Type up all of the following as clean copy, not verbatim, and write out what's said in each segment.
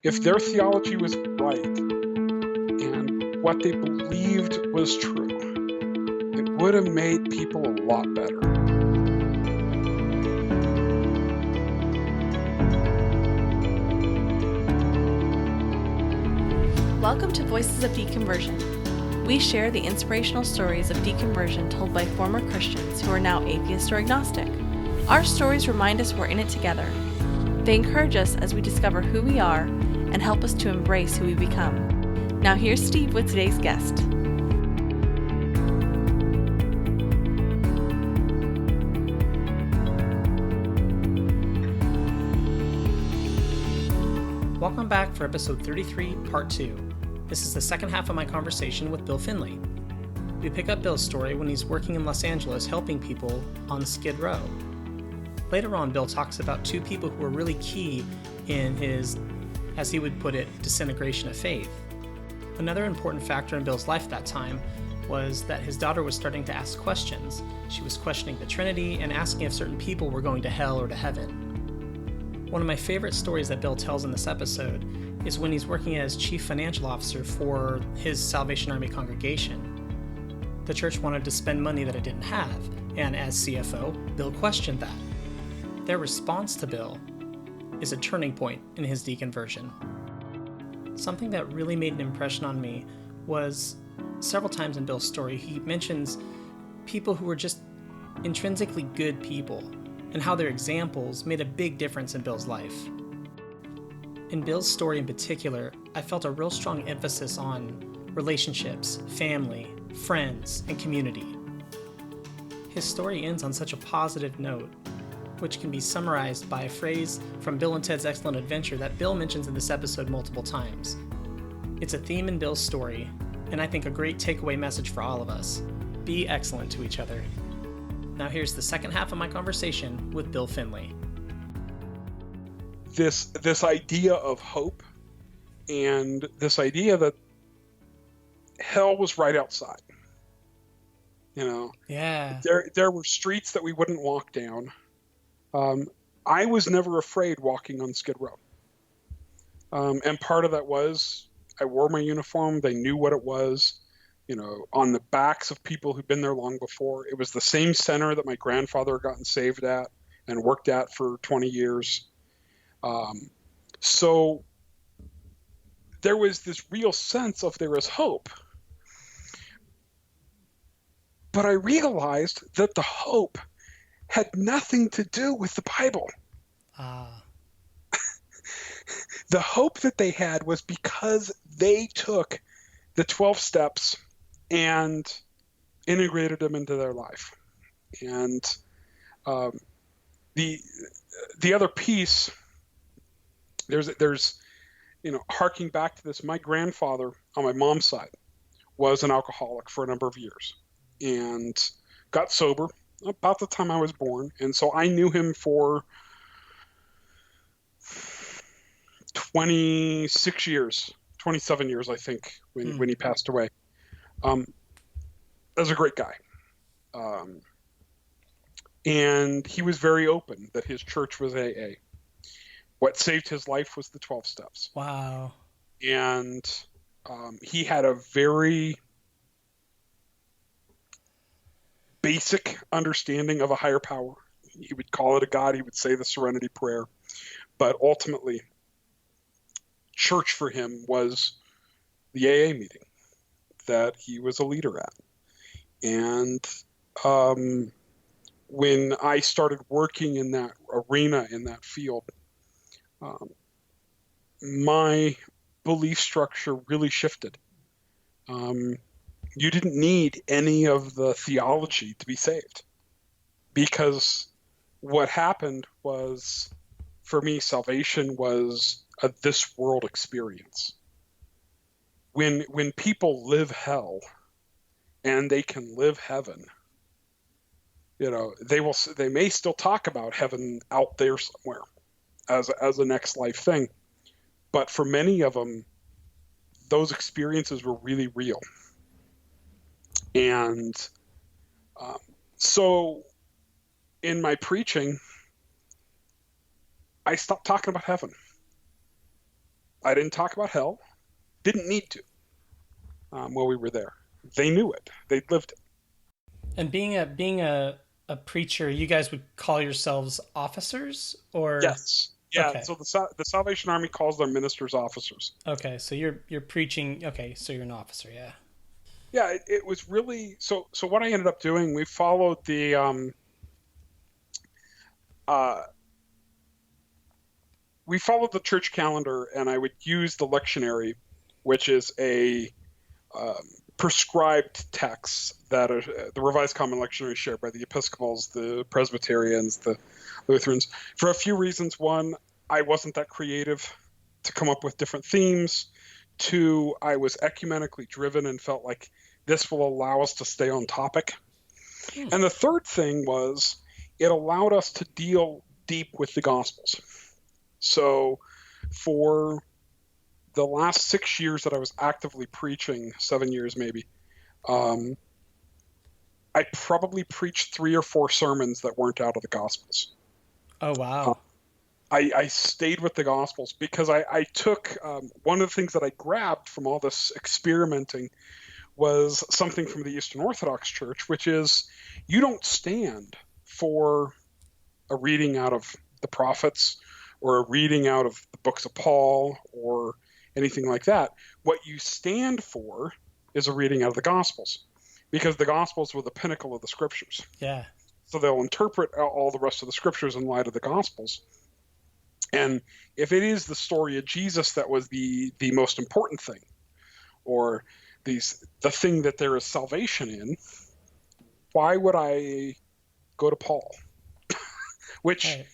If their theology was right and what they believed was true, it would have made people a lot better. Welcome to Voices of Deconversion. We share the inspirational stories of deconversion told by former Christians who are now atheist or agnostic. Our stories remind us we're in it together. They encourage us as we discover who we are and help us to embrace who we become. Now here's Steve with today's guest. Welcome back for episode 33, part 2. This is the second half of my conversation with Bill Finley. We pick up Bill's story when he's working in Los Angeles helping people on Skid Row. Later on, Bill talks about two people who were really key in his, as he would put it, disintegration of faith. Another important factor in Bill's life at that time was that his daughter was starting to ask questions. She was questioning the Trinity and asking if certain people were going to hell or to heaven. One of my favorite stories that Bill tells in this episode is when he's working as chief financial officer for his Salvation Army congregation. The church wanted to spend money that it didn't have, and as CFO, Bill questioned that. Their response to Bill is a turning point in his deconversion. Something that really made an impression on me was several times in Bill's story, he mentions people who were just intrinsically good people and how their examples made a big difference in Bill's life. In Bill's story in particular, I felt a real strong emphasis on relationships, family, friends, and community. His story ends on such a positive note, which can be summarized by a phrase from Bill and Ted's Excellent Adventure that Bill mentions in this episode multiple times. It's a theme in Bill's story, and I think a great takeaway message for all of us. Be excellent to each other. Now here's the second half of my conversation with Bill Finley. This idea of hope and this idea that hell was right outside. You know, Yeah. There were streets that we wouldn't walk down. I was never afraid walking on Skid Row. And part of that was I wore my uniform. They knew what it was, you know, on the backs of people who'd been there long before. It was the same center that my grandfather had gotten saved at and worked at for 20 years. So there was this real sense of there is hope. But I realized that the hope had nothing to do with the Bible. The hope that they had was because they took the 12 steps and integrated them into their life. And the other piece, there's you know, harking back to this, my grandfather on my mom's side was an alcoholic for a number of years and got sober about the time I was born. And so I knew him for 26 years, 27 years, I think, when he passed away. As a great guy. And he was very open that his church was AA. What saved his life was the 12 steps. Wow. And he had a very basic understanding of a higher power. He would call it a God. He would say the Serenity Prayer. But ultimately, church for him was the AA meeting that he was a leader at. And when I started working in that arena, in that field, my belief structure really shifted. You didn't need any of the theology to be saved, because what happened was, for me, salvation was a this world experience. When people live hell and they can live heaven, you know, they may still talk about heaven out there somewhere as a next life thing, but for many of them, those experiences were really real. And so in my preaching, I stopped talking about heaven. I didn't talk about hell. Didn't need to while we were there. They knew it. They lived it. And being a preacher, you guys would call yourselves officers, or Yes. Yeah. okay, So the Salvation Army calls their ministers officers. okay, so you're preaching. Okay, so you're an officer, yeah. Yeah. It was really so. So what I ended up doing, we followed the uh, church calendar, and I would use the lectionary, which is a um, prescribed texts that are the Revised Common Lectionary shared by the Episcopals, the Presbyterians, the Lutherans, for a few reasons. One, I wasn't that creative to come up with different themes. Two, I was ecumenically driven and felt like this will allow us to stay on topic. And the third thing was it allowed us to deal deep with the Gospels. So for the last 6 years that I was actively preaching, 7 years maybe, I probably preached 3 or 4 sermons that weren't out of the Gospels. Oh wow. I stayed with the Gospels because I took one of the things that I grabbed from all this experimenting was something from the Eastern Orthodox Church, which is you don't stand for a reading out of the prophets or a reading out of the books of Paul or anything like that. What you stand for is a reading out of the Gospels, because the Gospels were the pinnacle of the Scriptures. Yeah. So they'll interpret all the rest of the Scriptures in light of the Gospels. And if it is the story of Jesus that was the most important thing, or the thing that there is salvation in, why would I go to Paul? Which Right.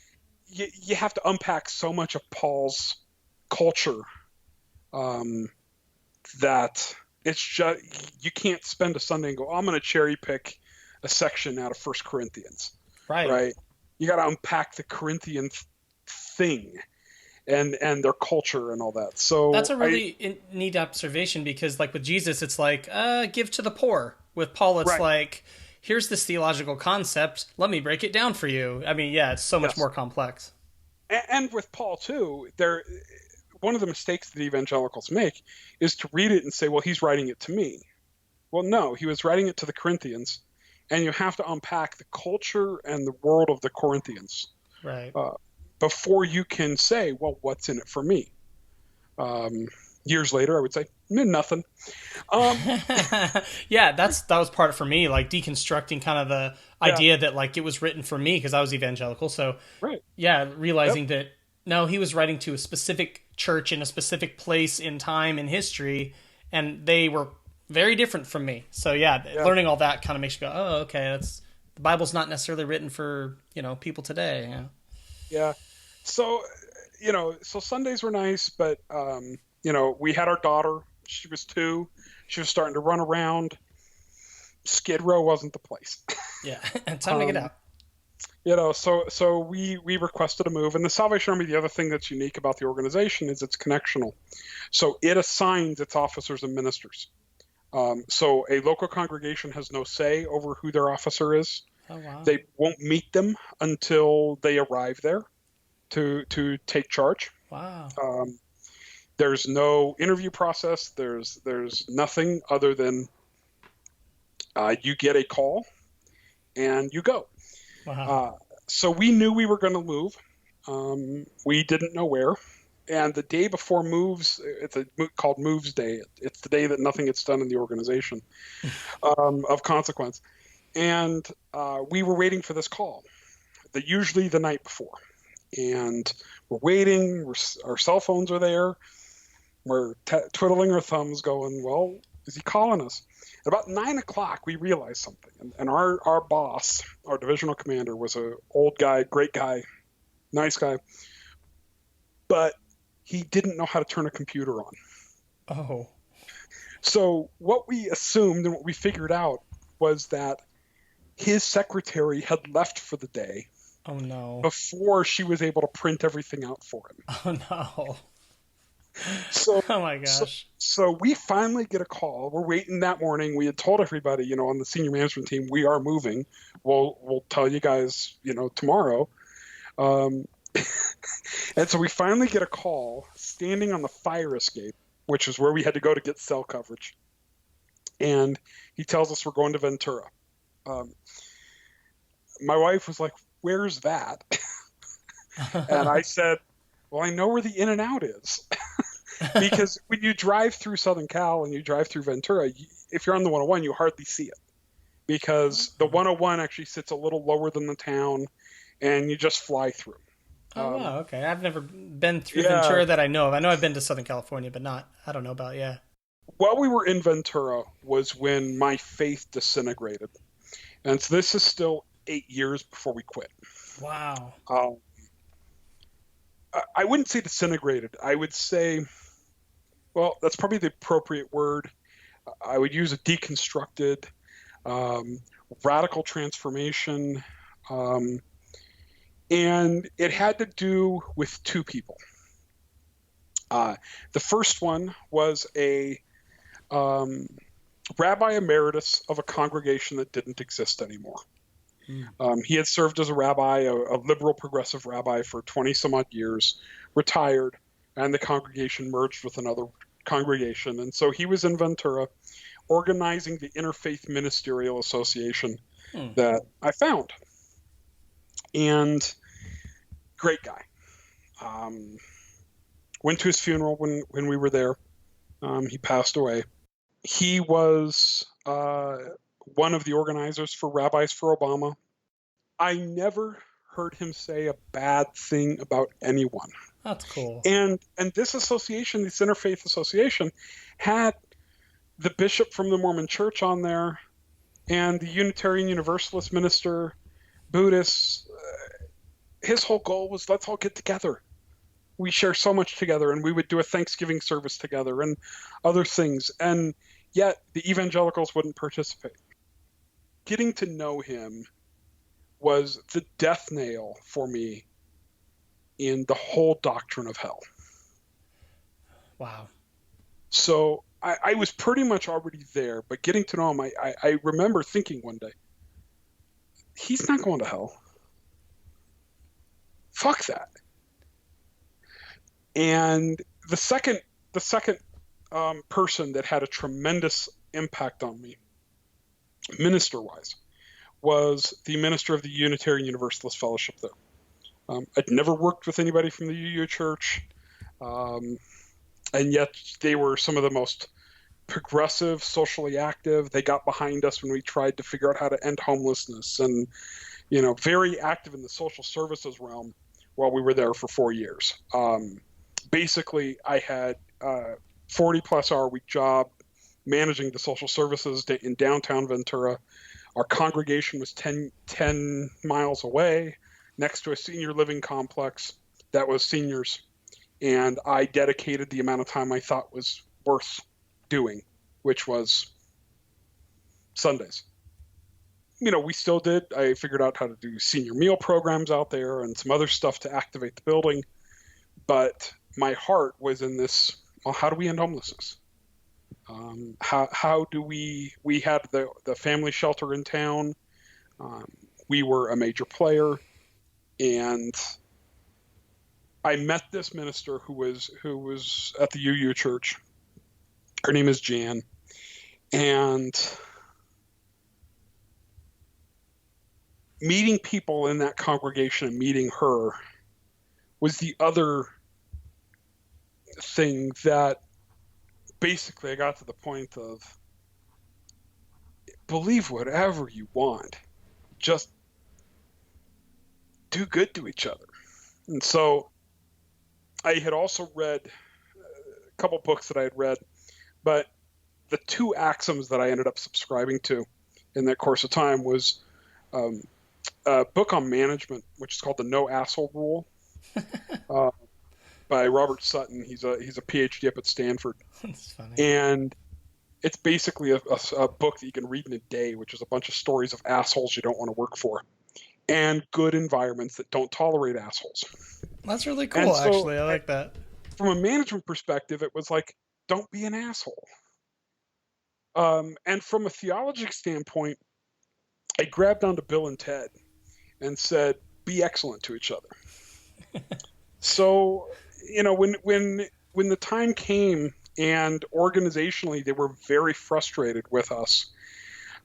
you have to unpack so much of Paul's culture that it's just, you can't spend a Sunday and go, I'm going to cherry pick a section out of First Corinthians, Right. right? You got to unpack the Corinthian thing and their culture and all that. So That's a really neat observation, because like with Jesus, it's like, give to the poor. With Paul, it's Right. like, here's this theological concept. Let me break it down for you. I mean, yeah, it's so much Yes. more complex. And with Paul too, one of the mistakes that evangelicals make is to read it and say, well, he's writing it to me. Well, no, he was writing it to the Corinthians, and you have to unpack the culture and the world of the Corinthians Right. before you can say, well, what's in it for me? Years later, I would say, nothing. Yeah, that was part for me, like deconstructing kind of the idea that like it was written for me because I was evangelical. So Right. yeah, realizing that no, he was writing to a specific church in a specific place in time in history, and they were very different from me. So yeah, learning all that kind of makes you go, oh, okay, the Bible's not necessarily written for, people today. Yeah. Yeah. So, so Sundays were nice, but, we had our daughter. She was 2. She was starting to run around. Skid Row wasn't the place. Yeah. Time to get out. So we requested a move. And the Salvation Army, the other thing that's unique about the organization is it's connectional. So it assigns its officers and ministers. So a local congregation has no say over who their officer is. Oh, wow. They won't meet them until they arrive there to take charge. Wow. There's no interview process. There's nothing other than you get a call and you go. Wow. So we knew we were going to move. We didn't know where. And the day before moves, it's called Moves Day. It's the day that nothing gets done in the organization of consequence. And we were waiting for this call, usually the night before. And we're waiting. Our cell phones are there. We're twiddling our thumbs going, well, is he calling us? At about 9 o'clock, we realized something. And our boss, our divisional commander, was an old guy, great guy, nice guy. But he didn't know how to turn a computer on. Oh. So what we assumed and what we figured out was that his secretary had left for the day. Oh, no. Before she was able to print everything out for him. Oh, no. So, oh, my gosh. So we finally get a call. We're waiting that morning. We had told everybody, on the senior management team, we are moving. We'll tell you guys, tomorrow. And so we finally get a call standing on the fire escape, which is where we had to go to get cell coverage. And he tells us we're going to Ventura. My wife was like, "Where's that?" And I said, "Well, I know where the In-N-Out is." Because when you drive through Southern Cal and you drive through Ventura, if you're on the 101, you hardly see it. Because the 101 actually sits a little lower than the town, and you just fly through. Oh, wow, okay. I've never been through Ventura that I know of. I know I've been to Southern California, but I don't know about, While we were in Ventura was when my faith disintegrated. And so this is still 8 years before we quit. Wow. I wouldn't say disintegrated. I would say, well, that's probably the appropriate word. I would use a deconstructed, radical transformation. And it had to do with two people. The first one was a rabbi emeritus of a congregation that didn't exist anymore. He had served as a rabbi, a liberal progressive rabbi for 20 some odd years, retired, and the congregation merged with another congregation. And so he was in Ventura organizing the Interfaith Ministerial Association that I found. And great guy. Went to his funeral when we were there. He passed away. He was one of the organizers for Rabbis for Obama. I never heard him say a bad thing about anyone. That's cool. And this association, this Interfaith Association, had the bishop from the Mormon Church on there, and the Unitarian Universalist minister, Buddhists. His whole goal was, let's all get together. We share so much together, and we would do a Thanksgiving service together and other things. And yet the evangelicals wouldn't participate. Getting to know him was the death nail for me in the whole doctrine of hell. Wow. So I was pretty much already there, but getting to know him, I remember thinking one day, he's not going to hell. Fuck that. And the second person that had a tremendous impact on me, minister-wise, was the minister of the Unitarian Universalist Fellowship there. I'd never worked with anybody from the UU Church, and yet they were some of the most progressive, socially active. They got behind us when we tried to figure out how to end homelessness, and very active in the social services realm while we were there for 4 years. Basically, I had a 40-plus hour week job managing the social services in downtown Ventura. Our congregation was 10 miles away next to a senior living complex that was seniors. And I dedicated the amount of time I thought was worth doing, which was Sundays. We still did. I figured out how to do senior meal programs out there and some other stuff to activate the building. But my heart was in this, well, how do we end homelessness? How do we had the family shelter in town. We were a major player, and I met this minister who was at the UU Church. Her name is Jan, and meeting people in that congregation and meeting her was the other thing that basically I got to the point of, believe whatever you want, just do good to each other. And so I had also read a couple books that I had read, but the two axioms that I ended up subscribing to in that course of time was a book on management, which is called The No Asshole Rule, by Robert Sutton. He's a PhD up at Stanford. That's funny. And it's basically a book that you can read in a day, which is a bunch of stories of assholes you don't want to work for, and good environments that don't tolerate assholes. That's really cool, actually. I like that. From a management perspective, it was like, don't be an asshole. And from a theologic standpoint, I grabbed onto Bill and Ted and said, be excellent to each other. So, when when the time came, and organizationally they were very frustrated with us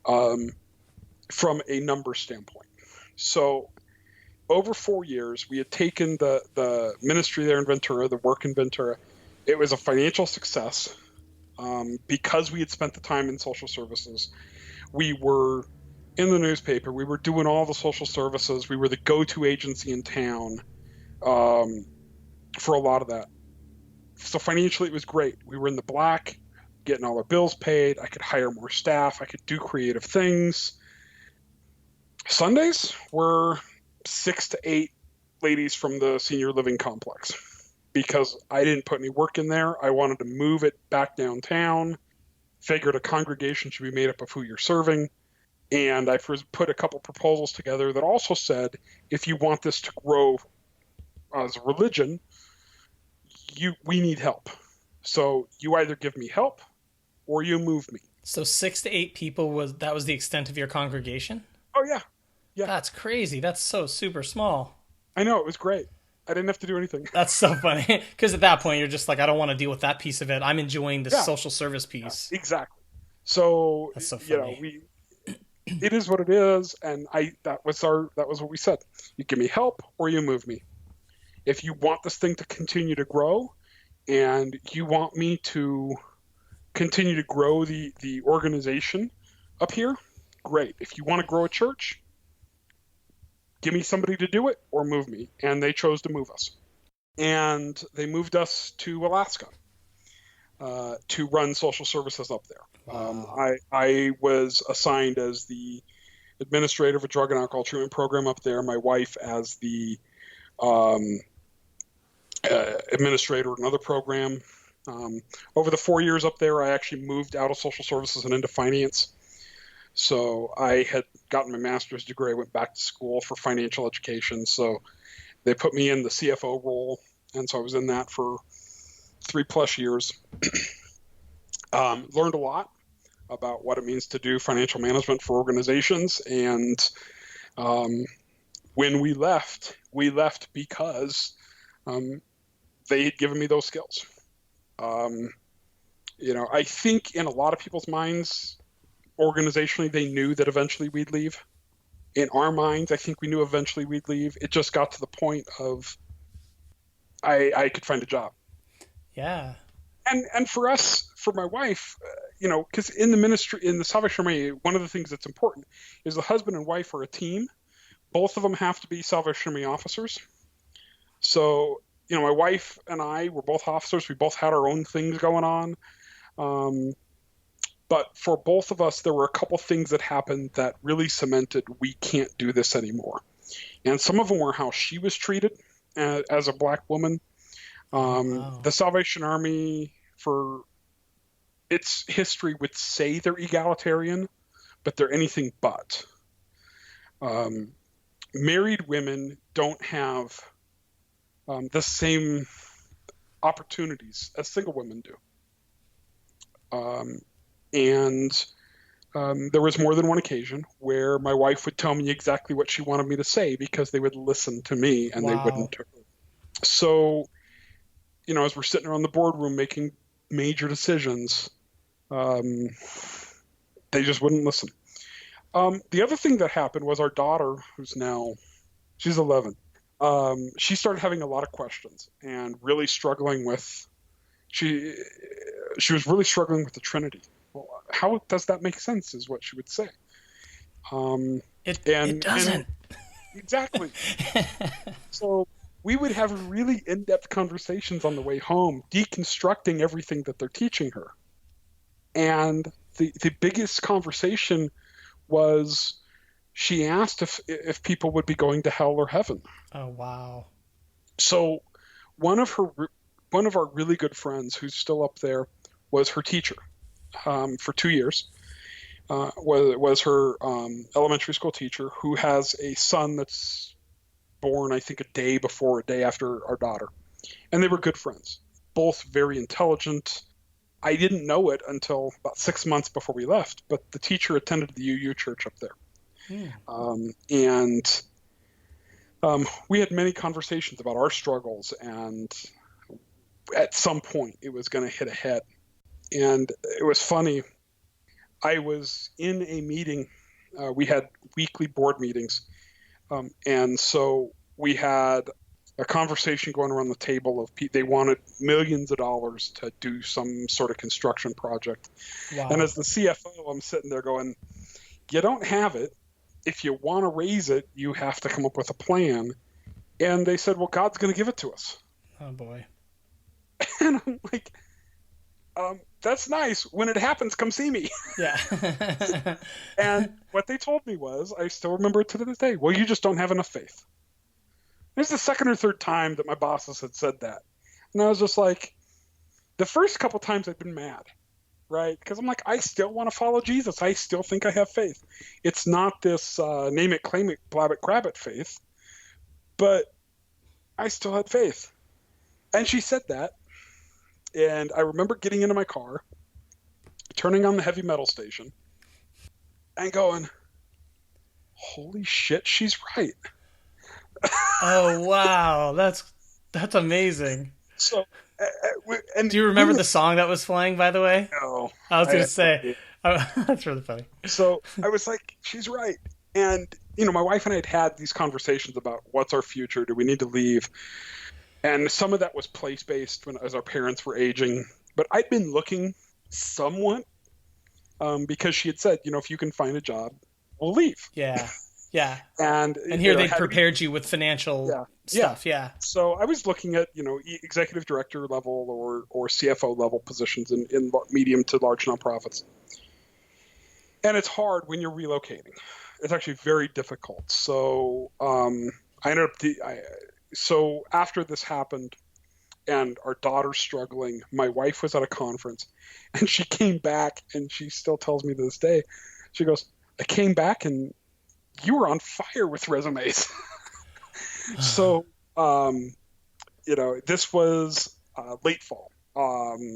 from a number standpoint. So over 4 years, we had taken the ministry there in Ventura, the work in Ventura. It was a financial success because we had spent the time in social services. We were in the newspaper. We were doing all the social services. We were the go-to agency in town for a lot of that. So financially, it was great. We were in the black, getting all our bills paid. I could hire more staff. I could do creative things. Sundays were 6 to 8 ladies from the senior living complex because I didn't put any work in there. I wanted to move it back downtown. Figured a congregation should be made up of who you're serving. And I put a couple proposals together that also said, if you want this to grow as a religion, we need help. So you either give me help or you move me. So 6 to 8 people was the extent of your congregation? Oh yeah. Yeah. That's crazy. That's so super small. I know, it was great. I didn't have to do anything. That's so funny. Because at that point you're just like, I don't want to deal with that piece of it. I'm enjoying the social service piece. Yeah, exactly. So, that's so funny. It is what it is, and that was what we said. You give me help or you move me. If you want this thing to continue to grow and you want me to continue to grow the organization up here, great. If you want to grow a church, give me somebody to do it or move me. And they chose to move us. And they moved us to Alaska to run social services up there. Wow. I was assigned as the administrator of a drug and alcohol treatment program up there. My wife as the administrator of another program. Over the 4 years up there, I actually moved out of social services and into finance. So I had gotten my master's degree. I went back to school for financial education. So they put me in the CFO role. And so I was in that for 3+ years. Learned a lot about what it means to do financial management for organizations. And when we left because they had given me those skills. I think in a lot of people's minds, organizationally, they knew that eventually we'd leave. In our minds, I think we knew eventually we'd leave. It just got to the point of I could find a job. Yeah. And for us, for my wife, because in the ministry, in the Salvation Army, one of the things that's important is the husband and wife are a team. Both of them have to be Salvation Army officers. So, my wife and I were both officers. We both had our own things going on. But for both of us, there were a couple things that happened that really cemented we can't do this anymore. And some of them were how she was treated as a black woman. Wow. The Salvation Army, for its history, would say they're egalitarian, but they're anything but. Married women don't have the same opportunities as single women do. And there was more than one occasion where my wife would tell me exactly what she wanted me to say because they would listen to me and Wow. they wouldn't to her. So, as we're sitting around the boardroom making major decisions, they just wouldn't listen. The other thing that happened was our daughter, she's 11, she started having a lot of questions and really struggling with, she was really struggling with the Trinity. Well, how does that make sense is what she would say. It doesn't. Exactly. So we would have really in-depth conversations on the way home, deconstructing everything that they're teaching her. And the biggest conversation was she asked if people would be going to hell or heaven. Oh, wow. So one of our really good friends who's still up there was her teacher for 2 years. Was her elementary school teacher who has a son that's born, I think, a day after our daughter. And they were good friends, both very intelligent. I didn't know it until about 6 months before we left, but the teacher attended the UU church up there. And we had many conversations about our struggles and at some point it was going to hit a head. And it was funny. I was in a meeting. We had weekly board meetings. And so we had a conversation going around the table of they wanted millions of dollars to do some sort of construction project. Wow. And as the CFO, I'm sitting there going, you don't have it. If you want to raise it, you have to come up with a plan. And they said, well, God's going to give it to us. Oh, boy. And I'm like, that's nice. When it happens, come see me. Yeah. And what they told me was, I still remember it to this day, well, you just don't have enough faith. This is the second or third time that my bosses had said that. And I was just like, the first couple times I've been mad, right? Because I'm like, I still want to follow Jesus. I still think I have faith. It's not this name it, claim it, blab it, grab it faith. But I still had faith. And she said that. And I remember getting into my car, turning on the heavy metal station, and going, holy shit, she's right. Oh, wow. That's amazing. So, and do you remember the song that was playing, by the way? No. I was going to say, that's really funny. So I was like, she's right. And, my wife and I had these conversations about what's our future? Do we need to leave? And some of that was place-based as our parents were aging. But I'd been looking somewhat because she had said, if you can find a job, we'll leave. Yeah. Yeah. And here they prepared you with financial stuff. Yeah. So I was looking at, executive director level or CFO level positions in medium to large nonprofits. And it's hard when you're relocating. It's actually very difficult. So I ended up so after this happened and our daughter's struggling, my wife was at a conference and she came back and she still tells me to this day, she goes, I came back and you were on fire with resumes. So, this was late fall,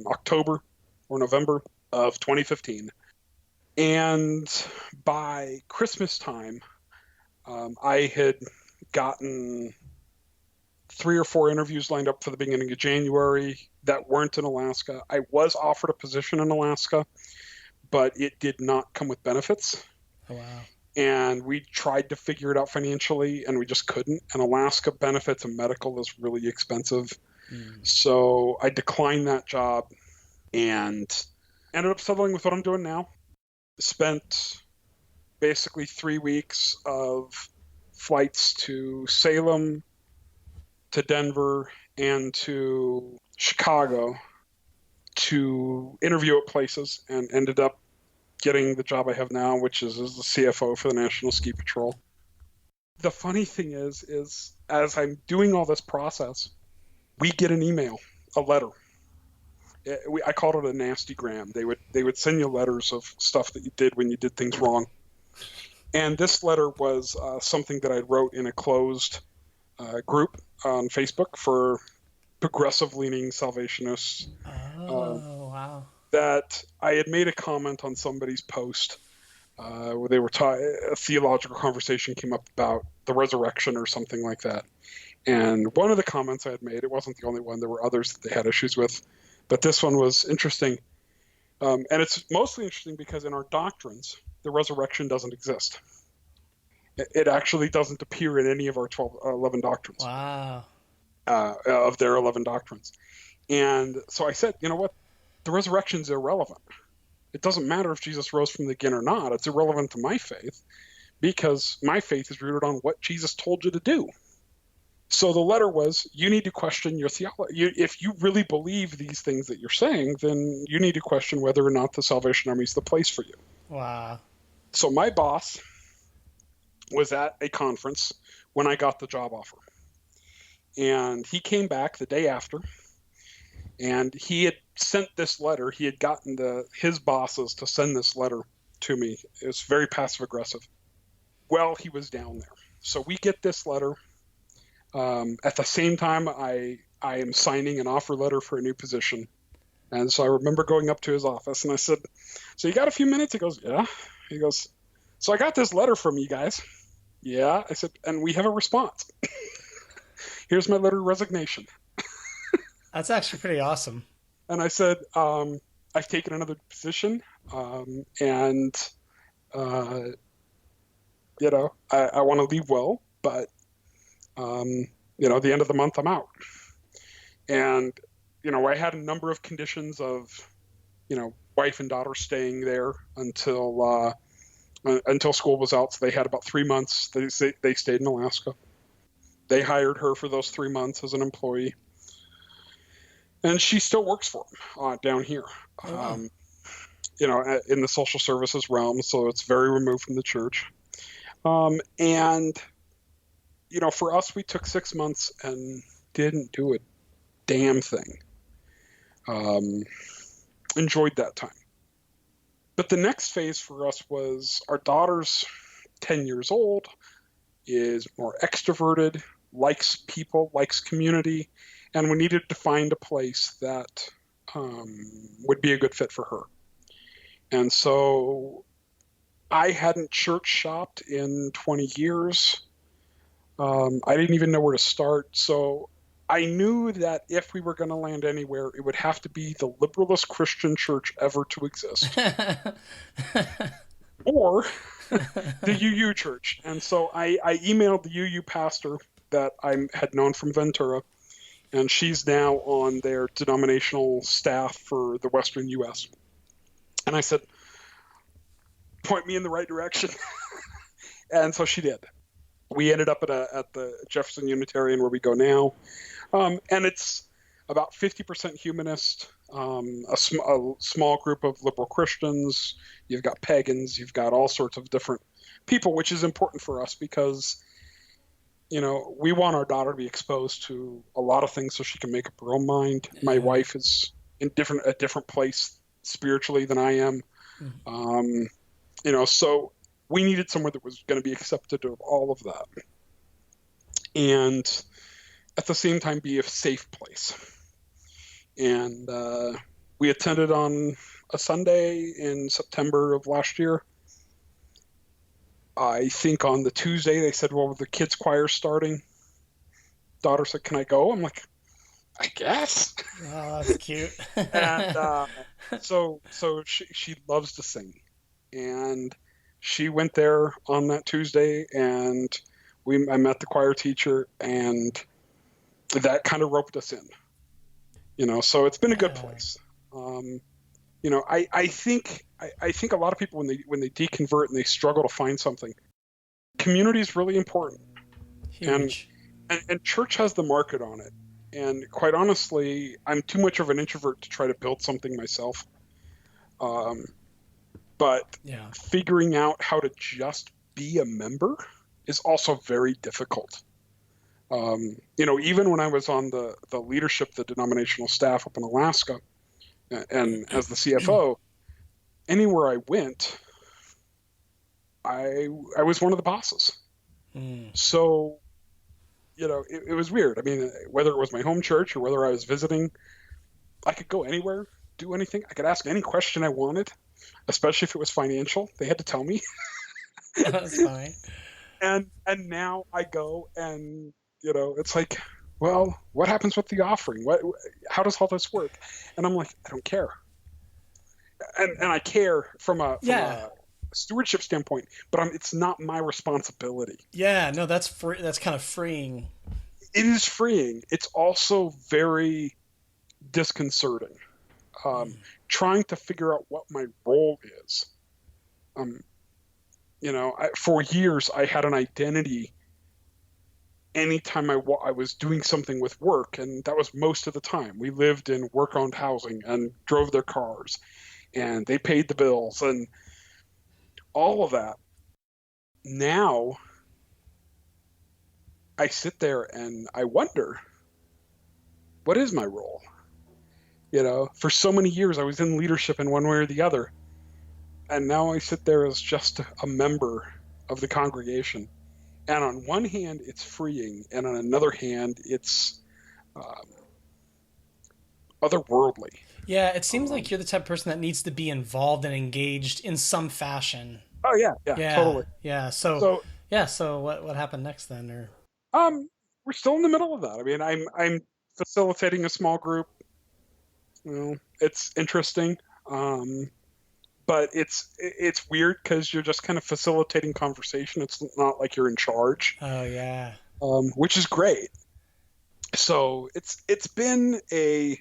October or November of 2015. And by Christmas time, I had gotten 3 or 4 interviews lined up for the beginning of January that weren't in Alaska. I was offered a position in Alaska, but it did not come with benefits. Oh, wow. And we tried to figure it out financially, and we just couldn't. And Alaska benefits and medical is really expensive. So I declined that job and ended up settling with what I'm doing now. Spent basically 3 weeks of flights to Salem, to Denver, and to Chicago to interview at places, and ended up getting the job I have now, which is as the CFO for the National Ski Patrol. The funny thing is as I'm doing all this process, we get an email, a letter. I called it a nasty gram. They would send you letters of stuff that you did when you did things wrong. And this letter was something that I wrote in a closed group on Facebook for progressive-leaning Salvationists. Oh, wow. That I had made a comment on somebody's post where they were a theological conversation came up about the resurrection or something like that. And one of the comments I had made, it wasn't the only one, there were others that they had issues with, but this one was interesting. And it's mostly interesting because in our doctrines, the resurrection doesn't exist. It actually doesn't appear in any of our 11 doctrines. Wow. Of their 11 doctrines. And so I said, you know what? The resurrection is irrelevant. It doesn't matter if Jesus rose from the dead or not. It's irrelevant to my faith because my faith is rooted on what Jesus told you to do. So the letter was, you need to question your theology. If you really believe these things that you're saying, then you need to question whether or not the Salvation Army is the place for you. Wow. So my boss was at a conference when I got the job offer. And he came back the day after, and he had sent this letter. He had gotten his bosses to send this letter to me. It was very passive-aggressive. Well, he was down there. So we get this letter. At the same time, I am signing an offer letter for a new position. And so I remember going up to his office, and I said, so you got a few minutes? He goes, yeah. He goes, so I got this letter from you guys. Yeah. I said, and we have a response. Here's my letter of resignation. That's actually pretty awesome. And I said, I've taken another position, and uh, I want to leave well, but at the end of the month, I'm out. And I had a number of conditions of wife and daughter staying there until school was out. So they had about 3 months. They stayed in Alaska. They hired her for those 3 months as an employee, and she still works for them down here. Oh, wow. In the social services realm, so it's very removed from the church. And for us, we took 6 months and didn't do a damn thing. Enjoyed that time. But the next phase for us was our daughter's 10 years old, is more extroverted, likes people, likes community, and we needed to find a place that would be a good fit for her. And so I hadn't church shopped in 20 years. I didn't even know where to start. So I knew that if we were going to land anywhere, it would have to be the liberalist Christian church ever to exist, or the UU church. And so I emailed the UU pastor that I had known from Ventura, and she's now on their denominational staff for the Western U.S. And I said, point me in the right direction. And so she did. We ended up at the Jefferson Unitarian where we go now. And it's about 50% humanist, a small group of liberal Christians. You've got pagans. You've got all sorts of different people, which is important for us because, we want our daughter to be exposed to a lot of things so she can make up her own mind. Yeah. My wife is in a different place spiritually than I am. Mm-hmm. So we needed somewhere that was going to be accepted of all of that. And at the same time be a safe place. And we attended on a Sunday in September of last year. I think on the Tuesday they said, well, the kids' choir's starting. Daughter said, can I go? I'm like, I guess. Oh, that's cute. And so she loves to sing. And she went there on that Tuesday, and I met the choir teacher, and that kind of roped us in. So it's been a good place. I think a lot of people when they deconvert and they struggle to find something, community is really important. Huge. And church has the market on it. And quite honestly, I'm too much of an introvert to try to build something myself. But figuring out how to just be a member is also very difficult. Even when I was on the leadership, the denominational staff up in Alaska, and as the CFO, anywhere I went, I was one of the bosses. So, it was weird. I mean, whether it was my home church or whether I was visiting, I could go anywhere, do anything. I could ask any question I wanted, especially if it was financial. They had to tell me. That's fine. And now I go and, it's like, well, what happens with the offering? How does all this work? And I'm like, I don't care. And I care from a stewardship standpoint, but it's not my responsibility. Yeah, no, that's kind of freeing. It is freeing. It's also very disconcerting. Trying to figure out what my role is. For years I had an identity anytime I was doing something with work, and that was most of the time. We lived in work-owned housing and drove their cars, and they paid the bills and all of that. Now I sit there and I wonder, what is my role? For so many years I was in leadership in one way or the other, and now I sit there as just a member of the congregation. And on one hand, it's freeing, and on another hand, it's otherworldly. Yeah, it seems like you're the type of person that needs to be involved and engaged in some fashion. Oh yeah, totally. Yeah. So what happened next then? Or we're still in the middle of that. I mean, I'm facilitating a small group, it's interesting. But it's weird because you're just kind of facilitating conversation. It's not like you're in charge. Oh yeah. Which is great. So it's been a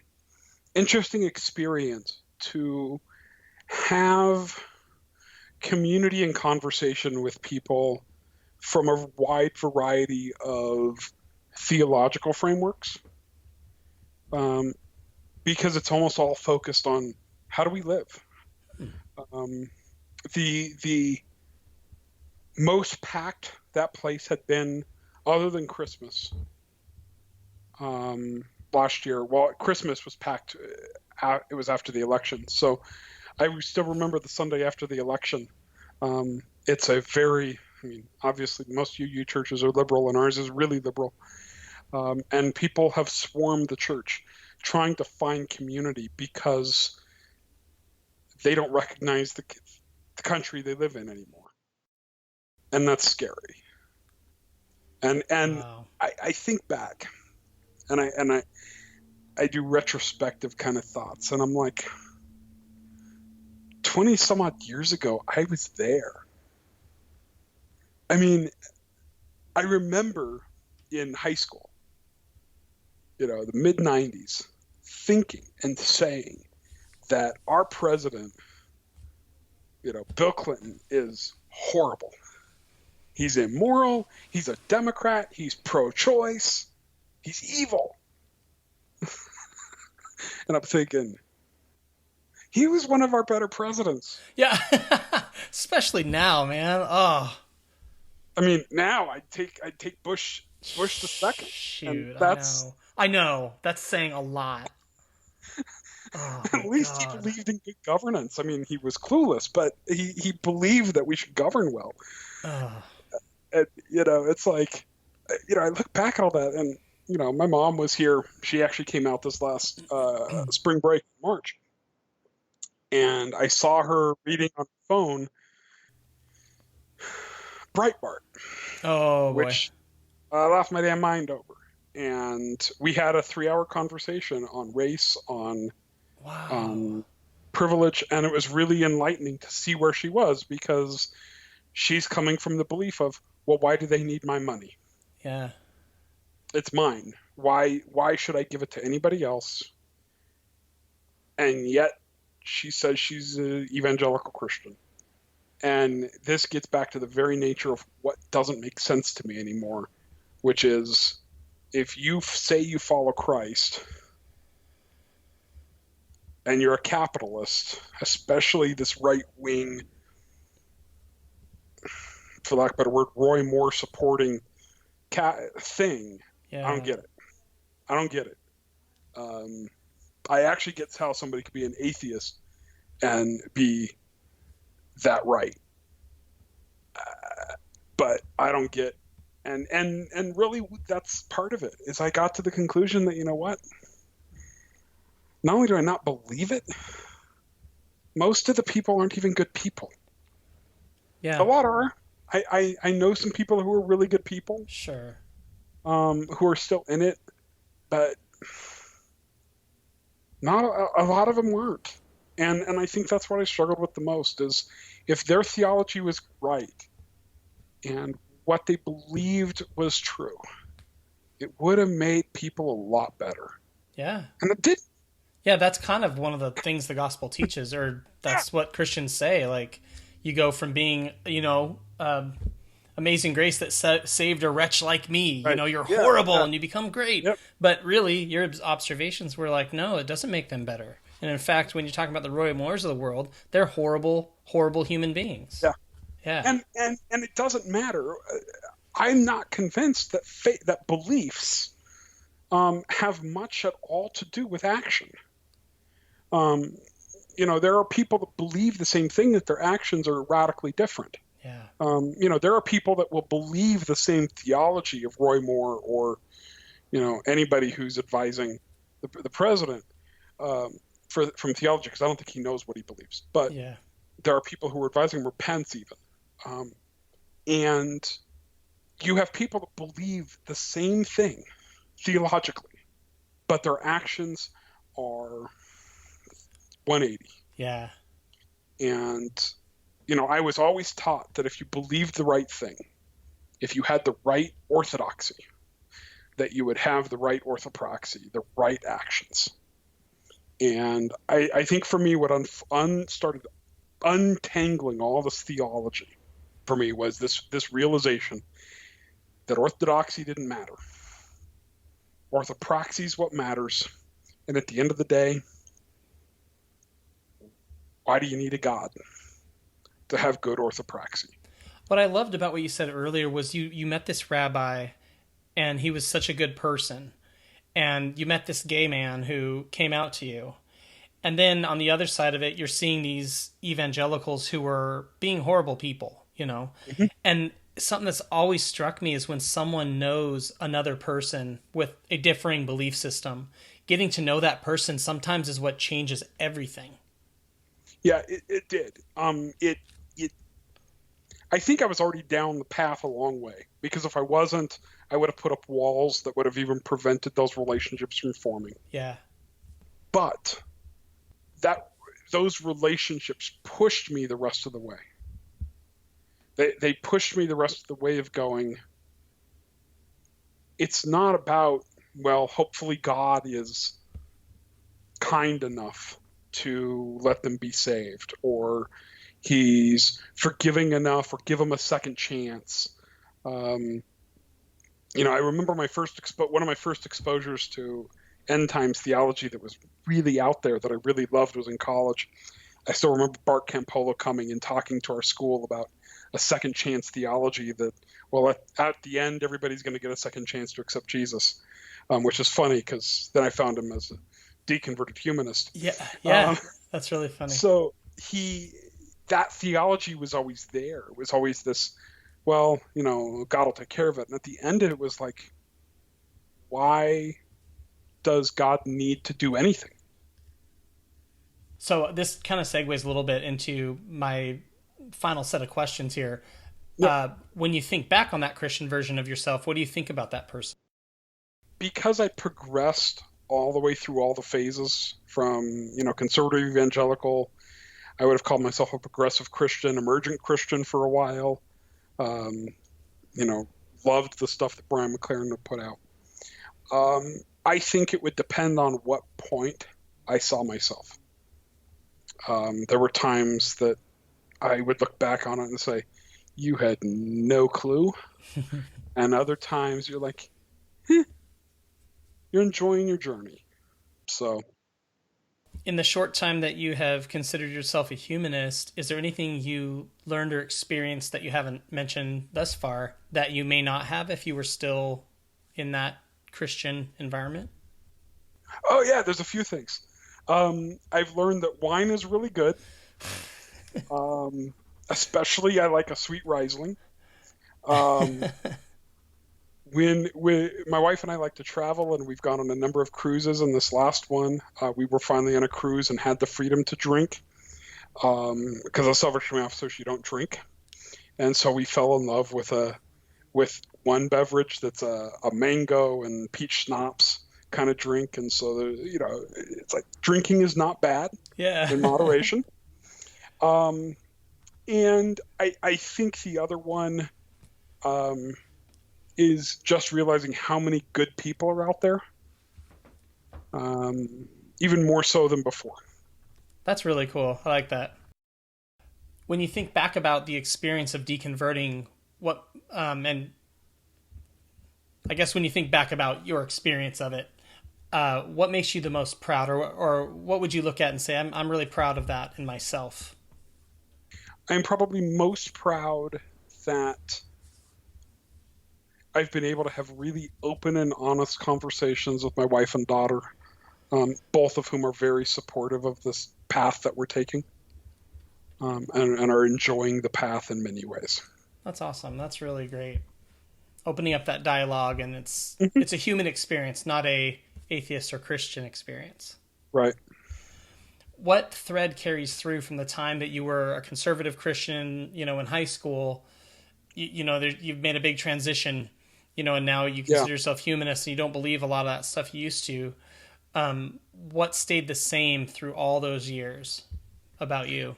interesting experience to have community and conversation with people from a wide variety of theological frameworks, because it's almost all focused on how do we live. The most packed that place had been, other than Christmas, last year. Well, Christmas was packed. It was after the election, so I still remember the Sunday after the election. It's a very, obviously most UU churches are liberal, and ours is really liberal. And people have swarmed the church trying to find community because they don't recognize the country they live in anymore. And that's scary. And wow. I think back, and I do retrospective kind of thoughts, and I'm like, 20 some odd years ago, I was there. I remember in high school, the mid 90s, thinking and saying that our president, Bill Clinton, is horrible. He's immoral. He's a Democrat. He's pro-choice. He's evil. And I'm thinking, he was one of our better presidents. Yeah, especially now, man. Oh, now I'd take Bush the second. Shoot, I know. That's saying a lot. Oh, at least he believed in good governance. He was clueless, but he believed that we should govern well. And, it's like, I look back at all that, and my mom was here. She actually came out this last spring break in March. And I saw her reading on the phone Breitbart. Oh, boy. Which I lost my damn mind over. And we had a 3-hour conversation on race, on privilege, and it was really enlightening to see where she was, because she's coming from the belief of, well, why do they need my money? Yeah. It's mine. Why should I give it to anybody else? And yet she says she's an evangelical Christian. And this gets back to the very nature of what doesn't make sense to me anymore, which is, if you say you follow Christ and you're a capitalist, especially this right-wing, for lack of a better word, Roy Moore supporting thing, yeah. I don't get it. I actually get how somebody could be an atheist and be that right. But I don't get, and really that's part of it, is I got to the conclusion that, what? Not only do I not believe it, most of the people aren't even good people. Yeah. A lot are. I know some people who are really good people. Sure. Who are still in it, but not a lot of them weren't. And I think that's what I struggled with the most, is if their theology was right and what they believed was true, it would have made people a lot better. Yeah. And it did. Yeah, that's kind of one of the things the gospel teaches, or that's what Christians say. Like, you go from being, Amazing Grace that saved a wretch like me. Right. You're horrible and you become great. Yep. But really, your observations were like, no, it doesn't make them better. And in fact, when you're talking about the Roy Moores of the world, they're horrible, horrible human beings. Yeah. Yeah. And it doesn't matter. I'm not convinced that that beliefs have much at all to do with action. There are people that believe the same thing, that their actions are radically different. Yeah. There are people that will believe the same theology of Roy Moore or, anybody who's advising the president from theology, because I don't think he knows what he believes. But yeah. There are people who are advising him, or Pence even. And you have people that believe the same thing theologically, but their actions are 180. Yeah. And, I was always taught that if you believed the right thing, if you had the right orthodoxy, that you would have the right orthopraxy, the right actions. And I think for me, what started untangling all this theology for me was this realization that orthodoxy didn't matter. Orthopraxy is what matters. And at the end of the day, why do you need a God to have good orthopraxy? What I loved about what you said earlier was you met this rabbi, and he was such a good person. And you met this gay man who came out to you. And then on the other side of it, you're seeing these evangelicals who were being horrible people, Mm-hmm. And something that's always struck me is when someone knows another person with a differing belief system, getting to know that person sometimes is what changes everything. Yeah, it did. I think I was already down the path a long way, because if I wasn't, I would have put up walls that would have even prevented those relationships from forming. Yeah. But those relationships pushed me the rest of the way. They pushed me the rest of the way of going, it's not about, well, hopefully God is kind enough to let them be saved, or he's forgiving enough, or give them a second chance. I remember one of my first exposures to end times theology that was really out there, that I really loved, was in college. I still remember Bart Campolo coming and talking to our school about a second chance theology, that, well, at the end, everybody's going to get a second chance to accept Jesus, which is funny because then I found him as a deconverted humanist. Yeah, that's really funny. So that theology was always there. It was always this, well, God will take care of it. And at the end, it was like, why does God need to do anything? So this kind of segues a little bit into my final set of questions here. Yeah. When you think back on that Christian version of yourself, what do you think about that person? Because I progressed all the way through all the phases from, conservative evangelical, I would have called myself a progressive Christian, emergent Christian for a while. Loved the stuff that Brian McLaren would put out. I think it would depend on what point I saw myself. There were times that I would look back on it and say, you had no clue. And other times you're like, you're enjoying your journey. So, in the short time that you have considered yourself a humanist, is there anything you learned or experienced that you haven't mentioned thus far that you may not have if you were still in that Christian environment? Oh yeah, there's a few things. I've learned that wine is really good. Especially I like a sweet Riesling. When my wife and I like to travel, and we've gone on a number of cruises, and this last one, we were finally on a cruise and had the freedom to drink, because the Salvation Army officers, you don't drink. And so we fell in love with one beverage that's a mango and peach schnapps kind of drink. And so, it's like drinking is not bad in moderation. And I think the other one is just realizing how many good people are out there, even more so than before. That's really cool. I like that. When you think back about the experience of deconverting, and I guess when you think back about your experience of it, what makes you the most proud, or what would you look at and say, I'm really proud of that in myself? I'm probably most proud that I've been able to have really open and honest conversations with my wife and daughter, both of whom are very supportive of this path that we're taking, and are enjoying the path in many ways. That's awesome. That's really great. Opening up that dialogue, and it's a human experience, not a atheist or Christian experience. Right. What thread carries through from the time that you were a conservative Christian, in high school? You've made a big transition, and now you consider yourself humanist, and you don't believe a lot of that stuff you used to. What stayed the same through all those years about you?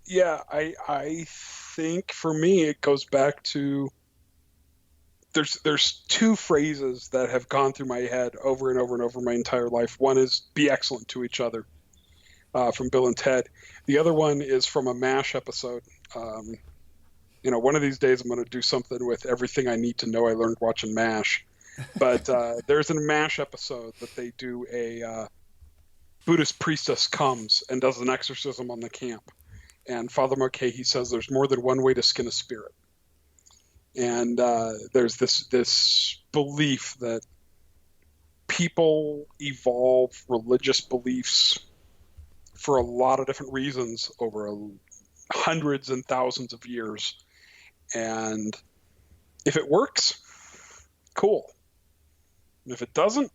Yeah, I think for me it goes back to there's two phrases that have gone through my head over and over and over my entire life. One is be excellent to each other, from Bill and Ted. The other one is from a MASH episode. One of these days I'm going to do something with everything I need to know I learned watching MASH. But there's a MASH episode that they do a Buddhist priestess comes and does an exorcism on the camp. And Father Mulcahy says there's more than one way to skin a spirit. And there's this belief that people evolve religious beliefs for a lot of different reasons over hundreds and thousands of years. And if it works, cool. And if it doesn't,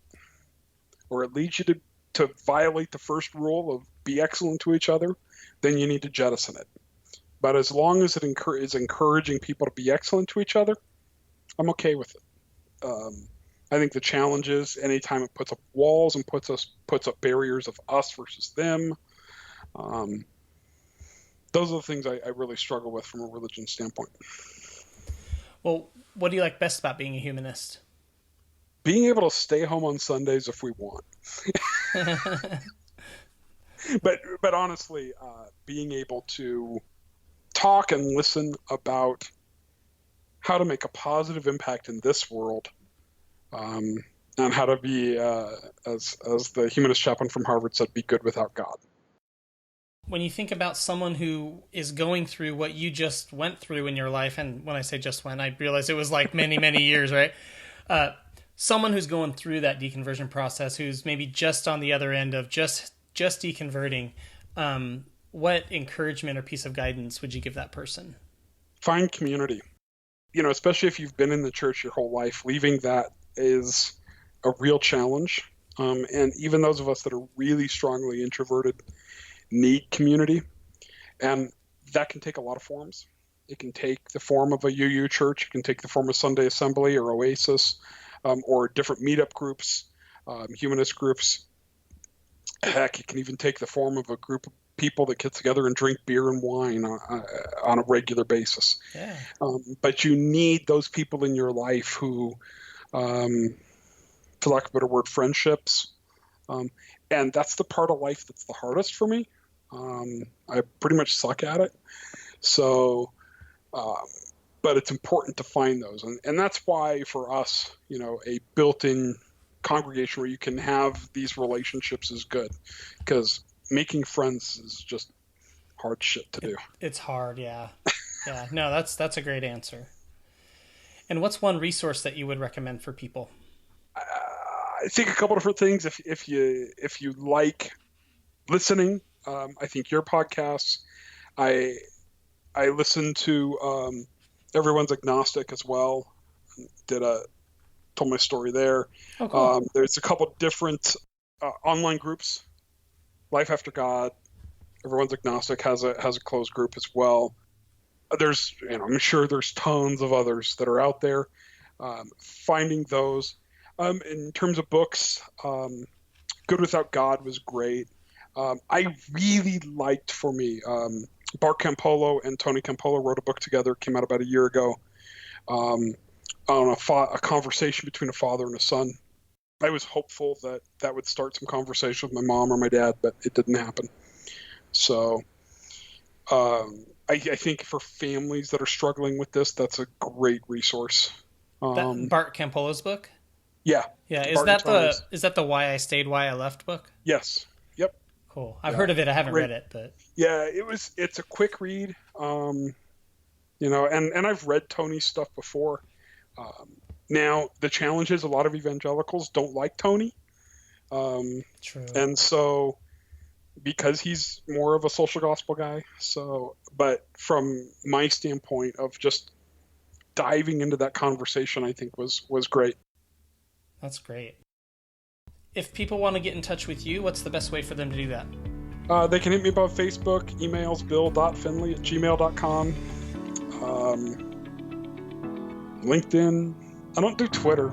or it leads you to violate the first rule of be excellent to each other, then you need to jettison it. But as long as it is encouraging people to be excellent to each other, I'm okay with it. I think the challenge is anytime it puts up walls and puts up barriers of us versus them. Those are the things I really struggle with from a religion standpoint. Well, what do you like best about being a humanist? Being able to stay home on Sundays if we want. But honestly, being able to talk and listen about how to make a positive impact in this world, and how to be, as the humanist chaplain from Harvard said, be good without God. When you think about someone who is going through what you just went through in your life, and when I say just went, I realize it was like many, many years, right? Someone who's going through that deconversion process, who's maybe just on the other end of just deconverting, what encouragement or piece of guidance would you give that person? Find community. Especially if you've been in the church your whole life, leaving that is a real challenge. And even those of us that are really strongly introverted need community. And that can take a lot of forms. It can take the form of a UU church. It can take the form of Sunday Assembly or Oasis, or different meetup groups, humanist groups. Heck, it can even take the form of a group of people that get together and drink beer and wine on a regular basis. Yeah. But you need those people in your life who, for lack of a better word, friendships. And that's the part of life that's the hardest for me. I pretty much suck at it. So, but it's important to find those. And that's why for us, a built-in congregation where you can have these relationships is good, because making friends is just hard shit to do. It's hard. Yeah. Yeah. No, that's a great answer. And what's one resource that you would recommend for people? I think a couple different things. If you like listening, I think your podcasts. I listen to Everyone's Agnostic as well. Told my story there. Oh, cool. There's a couple different online groups. Life After God, Everyone's Agnostic has a closed group as well. There's, I'm sure there's tons of others that are out there. Finding those. In terms of books, Good Without God was great. I really liked, for me, Bart Campolo and Tony Campolo wrote a book together, came out about a year ago, on a conversation between a father and a son. I was hopeful that would start some conversation with my mom or my dad, but it didn't happen. So I think for families that are struggling with this, that's a great resource. That Bart Campolo's book? Yeah. Yeah. Is Bart that the Why I Stayed, Why I Left book? Yes. Yep. Cool. I've heard of it. I haven't read it, but yeah, it's a quick read. And I've read Tony's stuff before. Now the challenge is a lot of evangelicals don't like Tony. True. And so, because he's more of a social gospel guy, but from my standpoint of just diving into that conversation, I think was great. That's great. If people want to get in touch with you, what's the best way for them to do that? They can hit me about Facebook, emails bill.finley@gmail.com, LinkedIn. I don't do Twitter.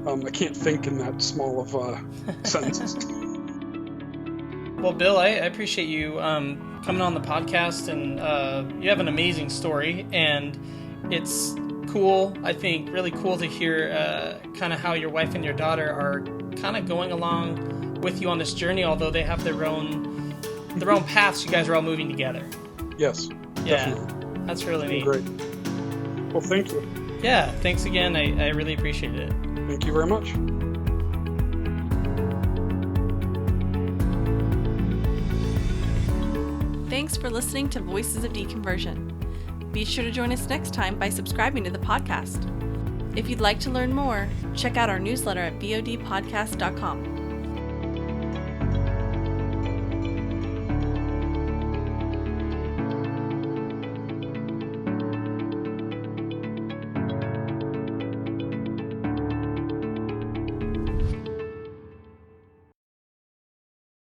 I can't think in that small of sentences. Well, Bill, I appreciate you coming on the podcast, and you have an amazing story, and it's cool, I think, really cool to hear kind of how your wife and your daughter are kind of going along with you on this journey, although they have their own paths. You guys are all moving together. Yes, yeah, definitely. That's really neat. Great. Well, thank you. Yeah, thanks again. I really appreciate it. Thank you very much. Thanks for listening to Voices of Deconversion. Be sure to join us next time by subscribing to the podcast. If you'd like to learn more, check out our newsletter at bodpodcast.com.